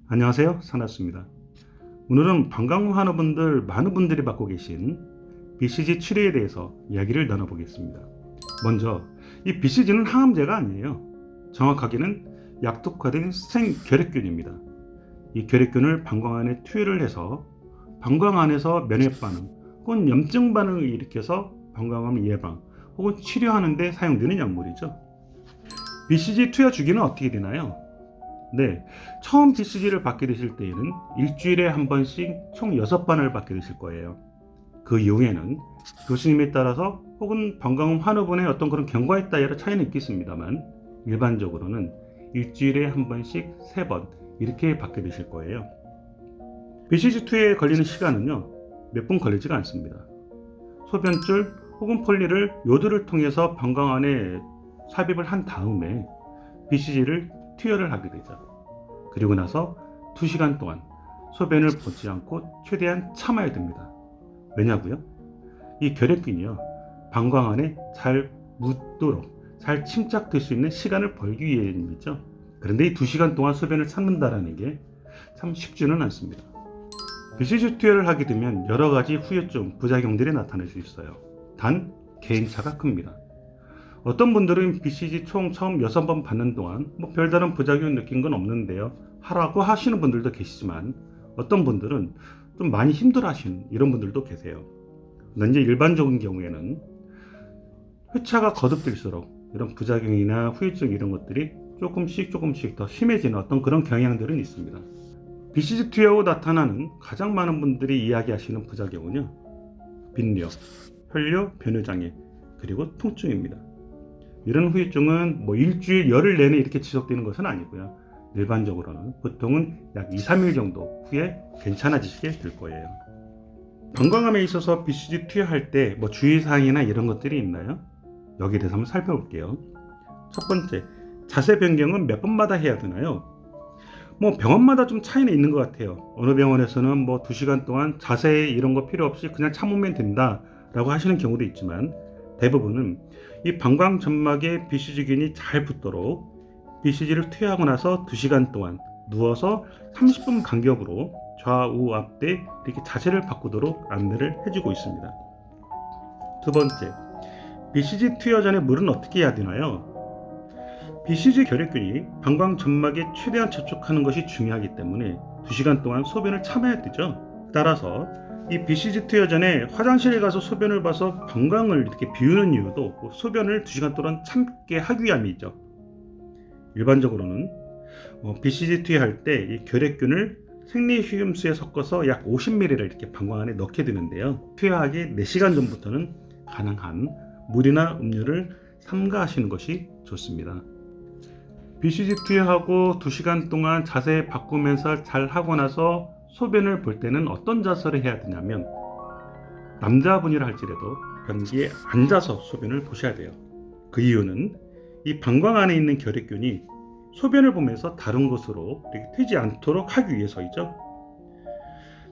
안녕하세요, 산하수입니다. 오늘은 방광 후 환우분들 많은 분들이 받고 계신 BCG 치료에 대해서 이야기를 나눠보겠습니다. 먼저 이 BCG는 항암제가 아니에요. 정확하게는 약독화된 생결핵균입니다. 이 결핵균을 방광 안에 투여를 해서 방광 안에서 면역 반응 혹은 염증 반응을 일으켜서 방광암 예방 혹은 치료하는 데 사용되는 약물이죠. BCG 투여 주기는 어떻게 되나요? 네, 처음 BCG를 받게 되실 때에는 일주일에 한 번씩 총 6번을 받게 되실 거예요. 그 이후에는 교수님에 따라서 혹은 방광 환우분의 어떤 그런 경과에 따라 차이는 있겠습니다만 일반적으로는 일주일에 한 번씩 3번 이렇게 받게 되실 거예요. BCG 투여에 걸리는 시간은요, 몇 분 걸리지가 않습니다. 소변줄 혹은 폴리를 요드를 통해서 방광 안에 삽입을 한 다음에 BCG를 투여를 하게 되죠. 그리고 나서 2시간 동안 소변을 보지 않고 최대한 참아야 됩니다. 왜냐고요? 이 결핵균이요, 방광 안에 잘 묻도록 잘 침착될 수 있는 시간을 벌기 위해입니다. 그런데 이 2시간 동안 소변을 참는다는 게 참 쉽지는 않습니다. BCG 투여를 하게 되면 여러 가지 후유증, 부작용들이 나타날 수 있어요. 단 개인차가 큽니다. 어떤 분들은 BCG 총 처음 6번 받는 동안 별다른 부작용 느낀 건 없는데요 하라고 하시는 분들도 계시지만, 어떤 분들은 좀 많이 힘들어 하시는 이런 분들도 계세요. 그런데 일반적인 경우에는 회차가 거듭될수록 이런 부작용이나 후유증 이런 것들이 조금씩 더 심해지는 어떤 그런 경향들은 있습니다. BCG 투여 후 나타나는 가장 많은 분들이 이야기하시는 부작용은요, 빈뇨, 혈뇨 변효장애, 그리고 통증입니다. 이런 후유증은 일주일 열흘 내내 이렇게 지속되는 것은 아니고요, 일반적으로는 보통은 약 2-3일 정도 후에 괜찮아지시게 될 거예요. 방광암에 있어서 BCG 투여할 때 주의사항이나 이런 것들이 있나요? 여기에 대해서 한번 살펴볼게요. 첫 번째, 자세 변경은 몇 번마다 해야 되나요? 병원마다 좀 차이는 있는 것 같아요. 어느 병원에서는 2시간 동안 자세 이런 거 필요 없이 그냥 참으면 된다 라고 하시는 경우도 있지만, 대부분은 이 방광 점막에 BCG균이 잘 붙도록 BCG를 투여하고 나서 2시간 동안 누워서 30분 간격으로 좌우 앞대 이렇게 자세를 바꾸도록 안내를 해주고 있습니다. 두 번째, BCG 투여 전에 물은 어떻게 해야 되나요? BCG 결핵균이 방광 점막에 최대한 접촉하는 것이 중요하기 때문에 2시간 동안 소변을 참아야 되죠. 따라서 이 BCG 투여 전에 화장실에 가서 소변을 봐서 방광을 이렇게 비우는 이유도 소변을 2시간 동안 참게 하기 위함이죠. 일반적으로는 BCG 투여할 때 이 결핵균을 생리식염수에 섞어서 약 50ml를 이렇게 방광 안에 넣게 되는데요, 투여하기 4시간 전부터는 가능한 물이나 음료를 삼가하시는 것이 좋습니다. BCG 투여하고 2시간 동안 자세 바꾸면서 잘 하고 나서 소변을 볼 때는 어떤 자세를 해야 되냐면, 남자분이라 할지라도 변기에 앉아서 소변을 보셔야 돼요. 그 이유는 이 방광 안에 있는 결핵균이 소변을 보면서 다른 곳으로 이렇게 튀지 않도록 하기 위해서이죠.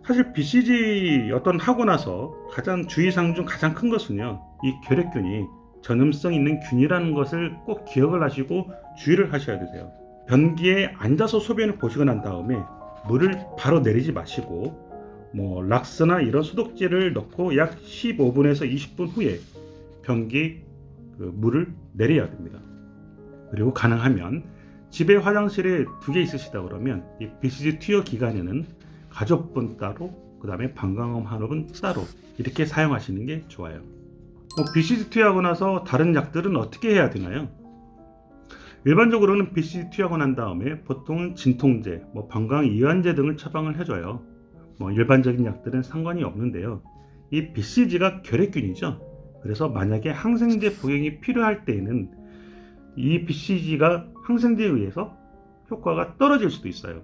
사실 BCG 하고 나서 가장 주의사항 중 가장 큰 것은요, 이 결핵균이 전염성 있는 균이라는 것을 꼭 기억을 하시고 주의를 하셔야 되세요. 변기에 앉아서 소변을 보시고 난 다음에 물을 바로 내리지 마시고 락스나 이런 소독제를 넣고 약 15분에서 20분 후에 변기 물을 내려야 됩니다. 그리고 가능하면 집에 화장실에 2개 있으시다 그러면 이 BCG 투여 기간에는 가족분 따로, 그 다음에 방광암 환우분 따로 이렇게 사용하시는 게 좋아요. BCG 투여하고 나서 다른 약들은 어떻게 해야 되나요? 일반적으로는 BCG 투여하고 난 다음에 보통은 진통제, 방광 이완제 등을 처방을 해줘요. 일반적인 약들은 상관이 없는데요, 이 BCG가 결핵균이죠. 그래서 만약에 항생제 복용이 필요할 때에는 이 BCG가 항생제에 의해서 효과가 떨어질 수도 있어요.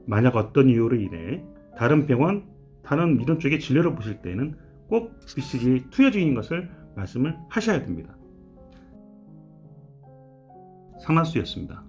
만약 어떤 이유로 인해 다른 병원, 다른 이런 쪽에 진료를 보실 때는 꼭 BCG 투여 중인 것을 말씀을 하셔야 됩니다. 상란수였습니다.